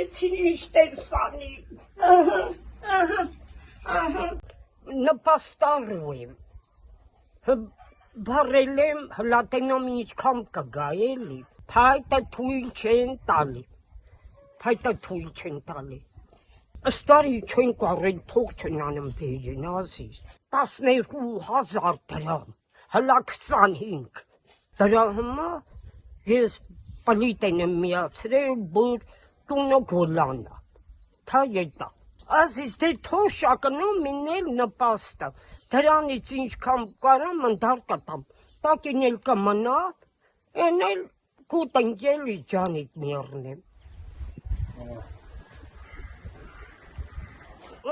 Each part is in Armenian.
Գալեցին իշտեր սանի։ Նպաստարու եմ։ Բարել եմ հլատենամ ինչքան կգա էլի։ Փայտը թույլ չեն տալի։ Աստարի չեն կարել թող չնանım բերին ազիզ։ 12,000 դրամ, հլա 25։ Դրա համար ես պլիտեն եմ միացրել, որ տունը գոլանա, թա ետա։ Ազիզ դե թող շակնում ինել նպաստը, դրանից ինչքան կարամ ընդար կտամ, տակին էլ կմնա, են էլ կուտ ընկելի ջանիտ միառնեմ։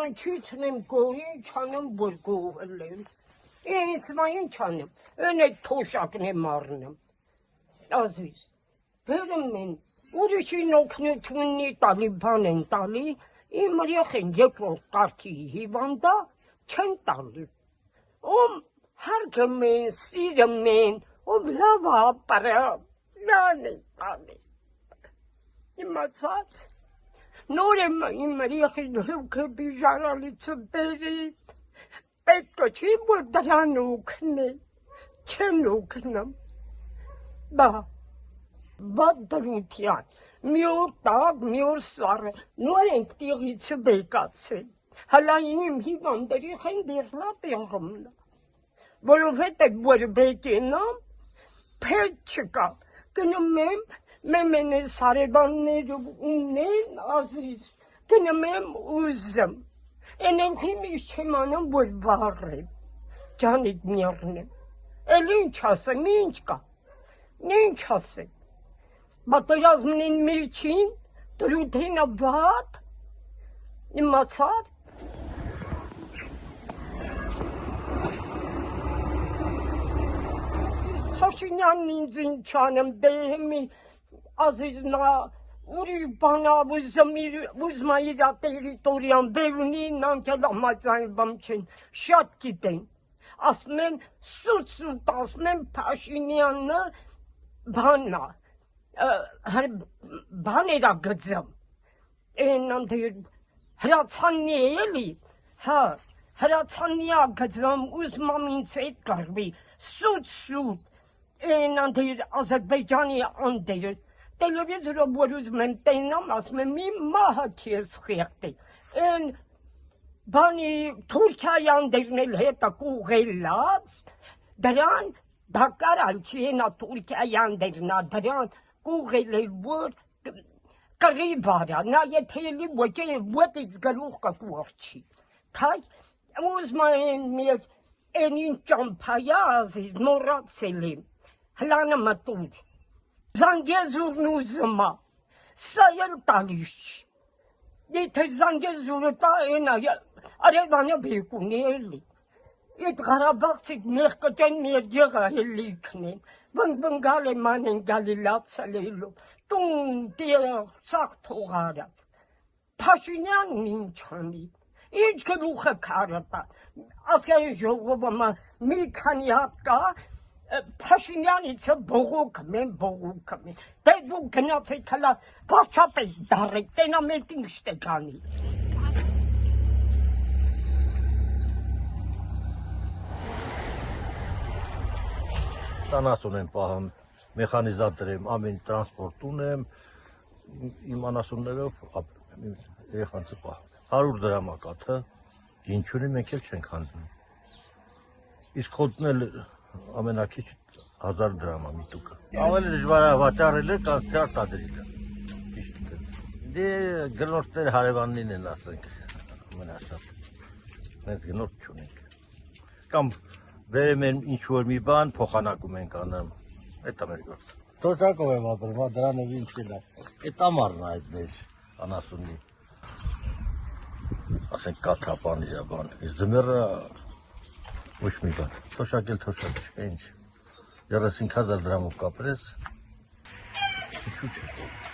Ինչիցնեմ գոհի չանեմ, որ գոհել եմ, ինձ մա ինչ անեմ, են այդ թոշակն եմ առնեմ, ազիզ, բերում են, ուրիշին օգնությունի տալի բան են տալի, իմ երեխեն երկրորդ կարգի հիվանդա չեն տալի, ում հարգում են, սիրում են, ում լավ ապարա, լան են տալի, իմացած, նոր եմ իմ երեխեն հոգը բիժարալիցը բերի, պետք չի, որ դրան օգնել, չեն օգնում, Բադ դրության, մի օր տակ, մի օր սարը, նոր ենք տեղիցը բեկացել, հլա իմ հիվանդերի խեն դերլա տեղումնա, որովհետ է որ բեկենամ, պետ չկա, գնում եմ, մեմեն է սարեբաններ ունեն, ազիզ, գնում եմ ուզım, են ենքիմ իչ չեմ անում, որ վարեմ, ջանիտ միառնեմ, էլ ինչ ասեմ, ինչ կա, ինչ ասեմ, Բատերազմնին միջին, դրութինը վատ, իմացար, Հաշինյանն ինձ ինչ անեմ, դեհմի ազիզնա, ուրիշ բանա ուզմա իրա տերիտորիան, բերունին անքել ամացային բամ չեն, շատ գիտեն, ասում են, սուտ ասում են Փաշինյանը բանա, բաներա գծում, հրացաննի էլի, հրացաննիա գծում, ուզմամ ինձ էդ կարվի, սուտ, Ադրբեջանի անդերը, տելևիզորը որ ուզում եմ տենամ, ասում եմ մի մահը քեզ խեղտի, բանի Թուրքիայի անդերն էլ հետը կուղելած, դրան դակարալ չի ենա Թուրքիայի անդերնա, դրան կուղել էլ որ կրի վարա, նա եթե էլի ոտից գլուխ կկուղրջի, թայ ուզմա են ինչ ճամպայա ազիզ, մորացել եմ, հլանը մտուր, Զանգեզուրն ուզմա, սա էլ տալիս չի, եթե Զանգեզուրը տա ենա, արևանը բեկունի էլի, Այդ Ղարաբաղցիք մեր կտեն մեր եղա հելիքն են, վնգալ եմ անեն գալիլացել էլու, տուն, տեղ, սաղ թողարած, Փաշինյանն ինչ անի, ինչ գլուխը կարըտա, ազգային ժողովը մի քանի հատ կա, Փաշինյանիցը բողոքում են, դե դու գնացեք հլա, վարչապետ դարեք, տենամետ ինչ տեք անի։ Տանաս ունեմ պահում, մեխանիզատոր եմ, ամեն տրանսպորտ ունեմ, իմ անասուններով երեխանցը պահում։ 100 դրամ ակաթը, գինչյունի մենք էլ չենք հանձնում։ Իսկ խոտնել ամենակիչ 1000 դրամ ամի տուկը։ Ավելի դժվար վաճառել է, կան թե արտադրել է։ Ճիշտ է։ Դե գնորդներ հարևանին են ասենք, ամենաշատ։ Մենք գնորդ չունենք։ Կամ Վերեմ են ինչ-որ մի բան, փոխանակում ենք անում, այդ է մեր գործը։ Թոշակով եմ ապրում, դրանով ինչ էլ է, այդ ամարն է այդ մեր անասունի։ Ասենք կաթապան իրա բան, իսկ ձմեռը ոչ մի բան, թոշակ էլ թոշակ չկա ինչ, 35,000 դրամով կապրես, ինչու չէ։